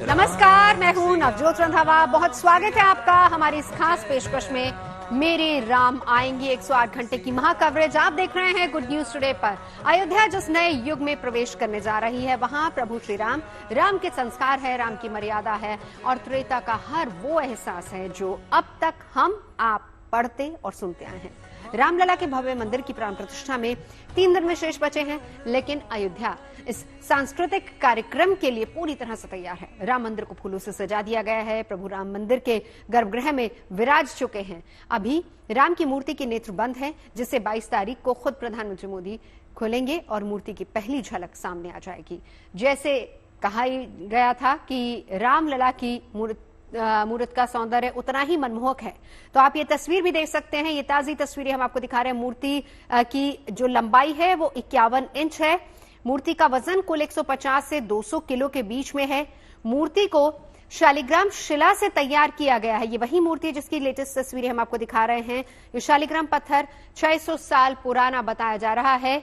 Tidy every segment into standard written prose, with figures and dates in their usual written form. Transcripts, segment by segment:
नमस्कार, मैं हूं नवजोत रंधावा। बहुत स्वागत है आपका हमारी इस खास पेशकश में मेरे राम आएंगे 108 घंटे की महाकवरेज आप देख रहे हैं गुड न्यूज टुडे पर। अयोध्या जिस नए युग में प्रवेश करने जा रही है, वहां प्रभु श्री राम, राम के संस्कार है, राम की मर्यादा है और त्रेता का हर वो एहसास है जो अब तक हम आप पढ़ते और सुनते आए हैं। रामलला के भव्य मंदिर की प्राण प्रतिष्ठा में 3 दिन में शेष बचे हैं, लेकिन अयोध्या इस सांस्कृतिक कार्यक्रम के लिए पूरी तरह से तैयार है। राम मंदिर को फूलों से सजा दिया गया है। प्रभु राम मंदिर के गर्भगृह में विराज चुके हैं। अभी राम की मूर्ति के नेत्र बंद है, जिसे 22 तारीख को खुद प्रधानमंत्री मोदी खोलेंगे और मूर्ति की पहली झलक सामने आ जाएगी। जैसे कहा गया था कि रामलला की मूर्त का सौंदर्य उतना ही मनमोहक है, तो आप ये तस्वीर भी देख सकते हैं। ये ताजी तस्वीरें हम आपको दिखा रहे हैं। मूर्ति की जो लंबाई है वो 51 इंच है। मूर्ति का वजन कुल 150 से 200 किलो के बीच में है। मूर्ति को शालिग्राम शिला से तैयार किया गया है। ये वही मूर्ति है जिसकी लेटेस्ट तस्वीरें हम आपको दिखा रहे हैं। ये शालिग्राम पत्थर 600 साल पुराना बताया जा रहा है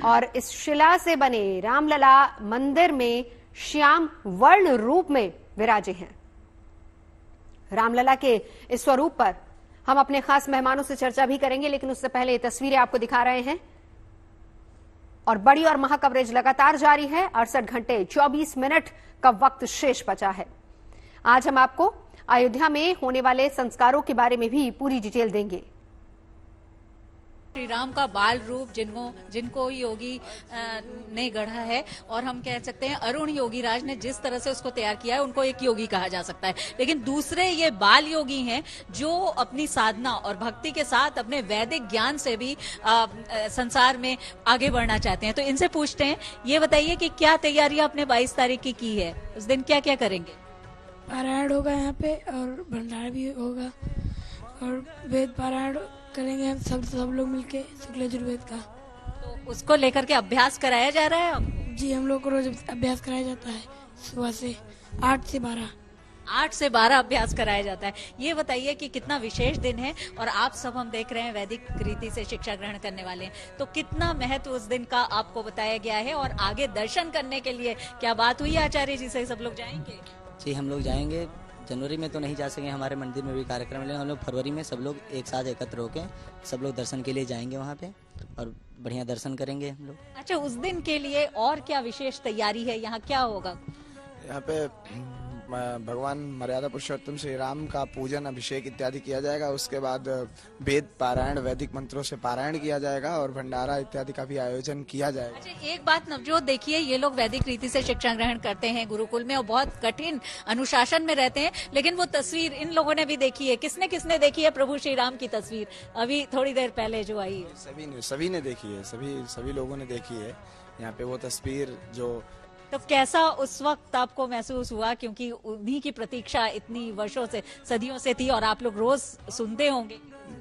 और इस शिला से बने रामलला मंदिर में श्याम वर्ण रूप में विराजे हैं। रामलला के इस स्वरूप पर हम अपने खास मेहमानों से चर्चा भी करेंगे, लेकिन उससे पहले ये तस्वीरें आपको दिखा रहे हैं और बड़ी और महाकवरेज लगातार जारी है। 68 घंटे 24 मिनट का वक्त शेष बचा है। आज हम आपको अयोध्या में होने वाले संस्कारों के बारे में भी पूरी डिटेल देंगे। श्री राम का बाल रूप जिनको योगी ने गढ़ा है, और हम कह सकते हैं अरुण योगी राज ने जिस तरह से उसको तैयार किया है, उनको एक योगी कहा जा सकता है। लेकिन दूसरे ये बाल योगी हैं जो अपनी साधना और भक्ति के साथ अपने वैदिक ज्ञान से भी संसार में आगे बढ़ना चाहते हैं। तो इनसे पूछते हैं, ये बताइए कि क्या तैयारियां आपने 22 तारीख की है, उस दिन क्या क्या करेंगे? पारायण होगा यहाँ पे और भंडारा भी होगा और वेद पारायण करेंगे हम सब लोग मिलके शुक्ल यजुर्वेद का। तो उसको लेकर के अभ्यास कराया जा रहा है आपको? जी, हम लोग को रोज अभ्यास कराया जाता है सुबह से 8 से 12। 8 से 12 अभ्यास कराया जाता है। ये बताइए कि कितना विशेष दिन है और आप सब हम देख रहे हैं वैदिक रीति से शिक्षा ग्रहण करने वाले हैं, तो कितना महत्व उस दिन का आपको बताया गया है और आगे दर्शन करने के लिए क्या बात हुई आचार्य जी से? सब लोग जाएंगे? जी, हम लोग जाएंगे। जनवरी में तो नहीं जा सके, हमारे मंदिर में भी कार्यक्रम है, हम लोग फरवरी में सब लोग एक साथ एकत्र होकर सब लोग दर्शन के लिए जाएंगे वहाँ पे और बढ़िया दर्शन करेंगे हम लोग। अच्छा, उस दिन के लिए और क्या विशेष तैयारी है? यहाँ क्या होगा? यहाँ पे भगवान मर्यादा पुरुषोत्तम श्री राम का पूजन, अभिषेक इत्यादि किया जाएगा। उसके बाद वेद पारायण, वैदिक मंत्रों से पारायण किया जाएगा और भंडारा इत्यादि का भी आयोजन किया जाएगा। अच्छा, एक बात नवजोत, देखिए ये लोग वैदिक रीति से शिक्षा ग्रहण करते हैं गुरुकुल में और बहुत कठिन अनुशासन में रहते हैं, लेकिन वो तस्वीर इन लोगों ने भी देखी है। किसने किसने देखी है प्रभु श्री राम की तस्वीर अभी थोड़ी देर पहले जो आई है? सभी ने देखी है, सभी लोगों ने देखी है यहाँ पे वो तस्वीर। जो तो कैसा उस वक्त आपको महसूस हुआ, क्योंकि उन्हीं की प्रतीक्षा इतनी वर्षों से, सदियों से थी और आप लोग रोज सुनते होंगे?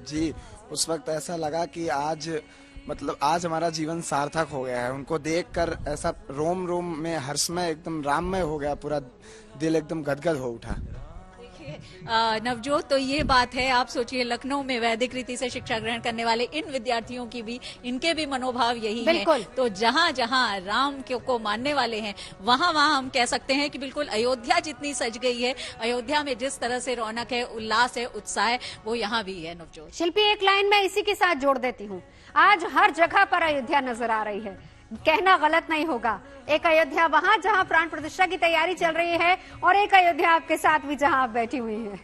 जी, उस वक्त ऐसा लगा कि आज हमारा जीवन सार्थक हो गया है। उनको देखकर ऐसा रोम रोम में हर्षमय, एकदम राममय हो गया, पूरा दिल एकदम गदगद हो उठा। नवजोत, तो ये बात है, आप सोचिए लखनऊ में वैदिक रीति से शिक्षा ग्रहण करने वाले इन विद्यार्थियों की भी, इनके भी मनोभाव यही है। तो जहाँ जहाँ राम को मानने वाले हैं, वहाँ वहाँ हम कह सकते हैं कि बिल्कुल अयोध्या जितनी सज गई है, अयोध्या में जिस तरह से रौनक है, उल्लास है, उत्साह है, वो यहाँ भी है। नवजोत शिल्पी, एक लाइन मैं इसी के साथ जोड़ देती हूँ। आज हर जगह पर अयोध्या नजर आ रही है, कहना गलत नहीं होगा। एक अयोध्या वहां जहां प्राण प्रतिष्ठा की तैयारी चल रही है और एक अयोध्या आपके साथ भी जहां आप बैठी हुई हैं।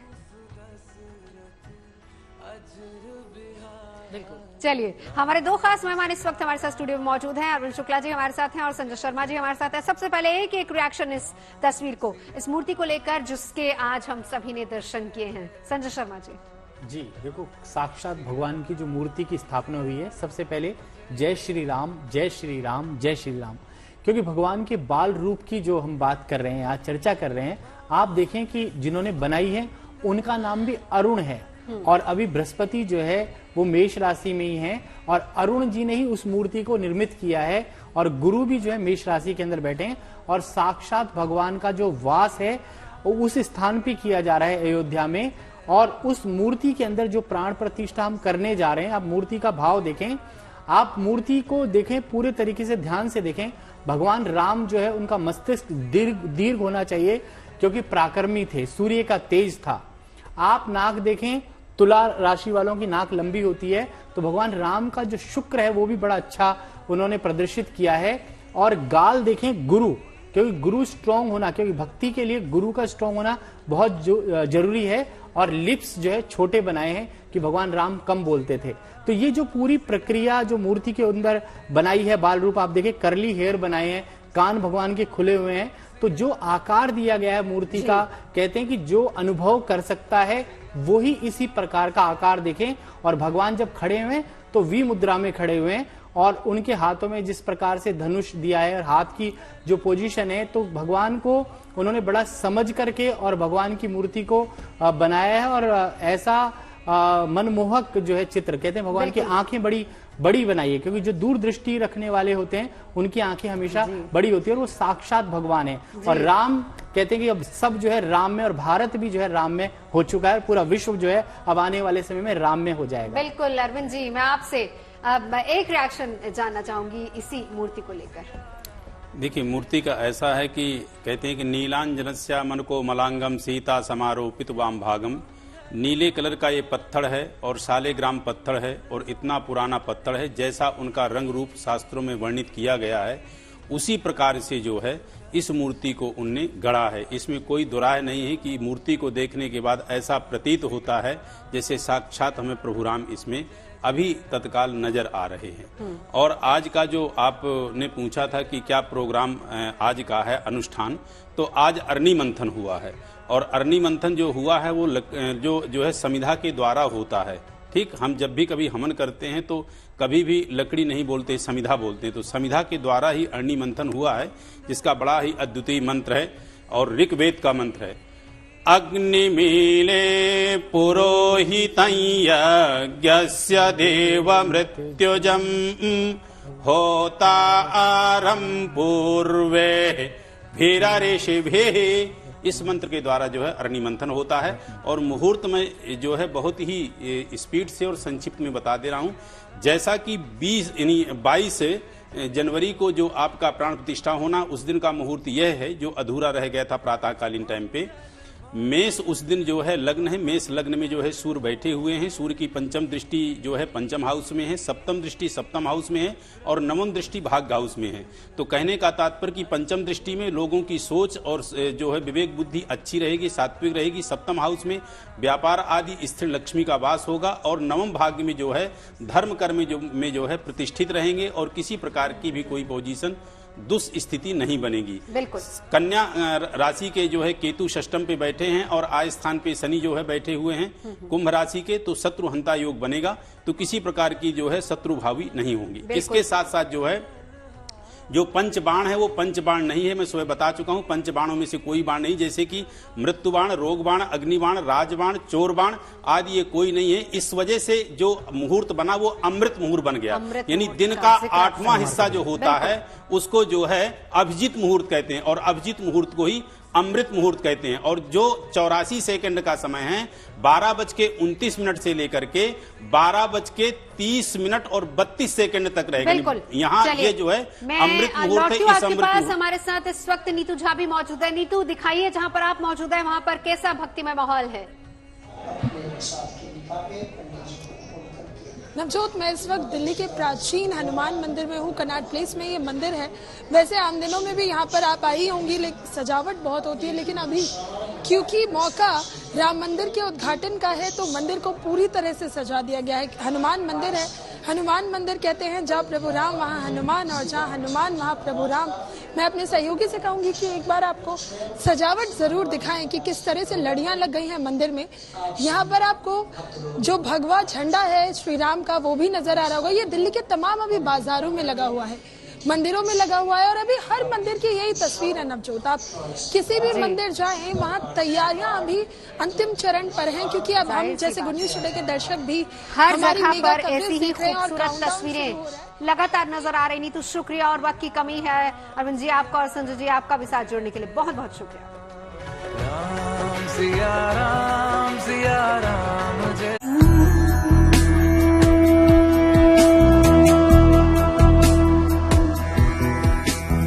चलिए, हमारे 2 खास मेहमान इस वक्त हमारे साथ स्टूडियो में मौजूद हैं। अरविंद शुक्ला जी हमारे साथ हैं और संजय शर्मा जी हमारे साथ हैं। सबसे पहले एक रिएक्शन इस तस्वीर को, इस मूर्ति को लेकर जिसके आज हम सभी ने दर्शन किए हैं। संजय शर्मा जी। जी देखो, साक्षात भगवान की जो मूर्ति की स्थापना हुई है, सबसे पहले जय श्री राम, जय श्री राम, जय श्री राम। क्योंकि भगवान के बाल रूप की जो हम बात कर रहे हैं, आज चर्चा कर रहे हैं, आप देखें कि जिन्होंने बनाई है उनका नाम भी अरुण है और अभी बृहस्पति जो है वो मेष राशि में ही है और अरुण जी ने ही उस मूर्ति को निर्मित किया है और गुरु भी जो है मेष राशि के अंदर बैठे हैं और साक्षात भगवान का जो वास है उस स्थान पे किया जा रहा है अयोध्या में। और उस मूर्ति के अंदर जो प्राण प्रतिष्ठा हम करने जा रहे हैं, आप मूर्ति का भाव देखें, आप मूर्ति को देखें, पूरे तरीके से ध्यान से देखें। भगवान राम जो है उनका मस्तिष्क दीर्घ होना चाहिए, क्योंकि पराक्रमी थे, सूर्य का तेज था। आप नाक देखें, तुला राशि वालों की नाक लंबी होती है, तो भगवान राम का जो शुक्र है वो भी बड़ा अच्छा उन्होंने प्रदर्शित किया है। और गाल देखें, गुरु, क्योंकि गुरु स्ट्रांग होना, क्योंकि भक्ति के लिए गुरु का स्ट्रांग होना बहुत जरूरी है। और लिप्स जो है छोटे बनाए हैं कि भगवान राम कम बोलते थे। तो ये जो पूरी प्रक्रिया जो मूर्ति के अंदर बनाई है, बाल रूप आप देखें, करली हेयर बनाए हैं, कान भगवान के खुले हुए हैं। तो जो आकार दिया गया है मूर्ति का, कहते हैं कि जो अनुभव कर सकता है वो ही इसी प्रकार का आकार देखें। और भगवान जब खड़े हुए तो वी मुद्रा में खड़े हुए हैं, और उनके हाथों में जिस प्रकार से धनुष दिया है और हाथ की जो पोजीशन है, तो भगवान को उन्होंने बड़ा समझ करके और भगवान की मूर्ति को बनाया है। और ऐसा मनमोहक जो है चित्र, कहते हैं भगवान की आंखें बड़ी बनाई है, क्योंकि जो दूर दृष्टि रखने वाले होते हैं उनकी आंखें हमेशा बड़ी होती है, और वो साक्षात भगवान है। और राम कहते हैं कि अब सब जो है राम में, और भारत भी जो है राम में हो चुका है, पूरा विश्व जो है अब आने वाले समय में राम में हो जाएगा। बिल्कुल अरविंद जी, मैं आपसे अब एक रिएक्शन जानना चाहूंगी इसी मूर्ति को लेकर। देखिए, मूर्ति का ऐसा है कि कहते हैं कि नीलांजनस्या मन को मलांगम सीता समारोपित वाम भागम। नीले कलर का ये पत्थर है और शालिग्राम पत्थर है, और इतना पुराना पत्थर है, जैसा उनका रंग रूप शास्त्रों में वर्णित किया गया है उसी प्रकार से जो है इस मूर्ति को उनने गढ़ा है। इसमें कोई दुराय नहीं है कि मूर्ति को देखने के बाद ऐसा प्रतीत होता है जैसे साक्षात हमें प्रभु राम इसमें अभी तत्काल नजर आ रहे हैं। और आज का जो आपने पूछा था कि क्या प्रोग्राम आज का है अनुष्ठान, तो आज अरणी मंथन हुआ है, और अरणी मंथन जो हुआ है वो जो है समिधा के द्वारा होता है। ठीक, हम जब भी कभी हवन करते हैं तो कभी भी लकड़ी नहीं बोलते, समिधा बोलते हैं। तो समिधा के द्वारा ही अरणी मंथन हुआ है, जिसका बड़ा ही अद्वितीय मंत्र है और ऋग्वेद का मंत्र है। अग्निमीले पुरोहितं यज्ञस्य देव मृत्युजम् होतारं पूर्वे भिरऋषिभिः। इस मंत्र के द्वारा जो है अरणी मंथन होता है। और मुहूर्त में जो है बहुत ही स्पीड से और संक्षिप्त में बता दे रहा हूं। जैसा कि 22 जनवरी को जो आपका प्राण प्रतिष्ठा होना, उस दिन का मुहूर्त यह है जो अधूरा रह गया था प्रातःकालीन टाइम पे। मेष उस दिन जो है लग्न है, मेष लग्न में जो है सूर्य बैठे हुए हैं। सूर्य की पंचम दृष्टि जो है पंचम हाउस में है, सप्तम दृष्टि सप्तम हाउस में है, और नवम दृष्टि भाग्य हाउस में है। तो कहने का तात्पर्य कि पंचम दृष्टि में लोगों की सोच और जो है विवेक बुद्धि अच्छी रहेगी, सात्विक रहेगी। सप्तम हाउस में व्यापार आदि स्थिर लक्ष्मी का वास होगा, और नवम भाग्य में जो है धर्म कर्म में जो है प्रतिष्ठित रहेंगे, और किसी प्रकार की भी कोई पोजीशन दुस्स्थिति नहीं बनेगी। बिल्कुल। कन्या राशि के जो है केतु षष्टम पे बैठे हैं, और आय स्थान पे शनि जो है बैठे हुए हैं कुंभ राशि के, तो शत्रुहंता योग बनेगा। तो किसी प्रकार की जो है शत्रुभावी नहीं होंगी। इसके साथ साथ जो है जो पंचबाण है वो पंचबाण नहीं है, मैं सुबह बता चुका हूं। पंचबाणों में से कोई बाण नहीं, जैसे कि मृत्युबाण, रोगबाण, अग्निबाण, राजबाण, चोरबाण आदि ये कोई नहीं है। इस वजह से जो मुहूर्त बना वो अमृत मुहूर्त बन गया, यानी दिन का 8वां हिस्सा जो होता है उसको जो है अभिजीत मुहूर्त कहते हैं, और अभिजीत मुहूर्त को ही अमृत मुहूर्त कहते हैं। और जो 84 सेकंड का समय है 12:29 से लेकर के 12:30 और 32 सेकंड तक रहेगा। यहाँ ये जो है अमृत मुहूर्त है। इस अमृत मुहूर्त हमारे साथ इस वक्त नीतू झा भी मौजूद है। नीतू, दिखाइए जहाँ पर आप मौजूद है वहाँ पर कैसा भक्तिमय माहौल है। नवजोत, मैं इस वक्त दिल्ली के प्राचीन हनुमान मंदिर में हूँ। कनॉट प्लेस में ये मंदिर है। वैसे आम दिनों में भी यहाँ पर आप आई होंगी, लेकिन सजावट बहुत होती है, लेकिन अभी क्योंकि मौका राम मंदिर के उद्घाटन का है तो मंदिर को पूरी तरह से सजा दिया गया है। हनुमान मंदिर है। हनुमान मंदिर कहते हैं जहाँ प्रभु राम वहाँ हनुमान, और जहाँ हनुमान वहाँ प्रभु राम। मैं अपने सहयोगी से कहूंगी कि एक बार आपको सजावट जरूर दिखाएं कि किस तरह से लड़ियां लग गई हैं मंदिर में। यहाँ पर आपको जो भगवा झंडा है श्री राम का वो भी नजर आ रहा होगा। ये दिल्ली के तमाम अभी बाजारों में लगा हुआ है, मंदिरों में लगा हुआ है, और अभी हर मंदिर की यही तस्वीर है। नवजोत, आप किसी भी मंदिर जाएं वहाँ तैयारियां अभी अंतिम चरण पर हैं, क्योंकि अब हम जैसे गुड न्यूज टुडे के दर्शक भी हर जगह पर ऐसी ही खूबसूरत तस्वीरें लगातार नजर आ रही। नीतू, शुक्रिया, और वक्त की कमी है। अरविंद जी आपका और संजय जी आपका भी साथ जुड़ने के लिए बहुत बहुत शुक्रिया। राम सिया राम सिया राम।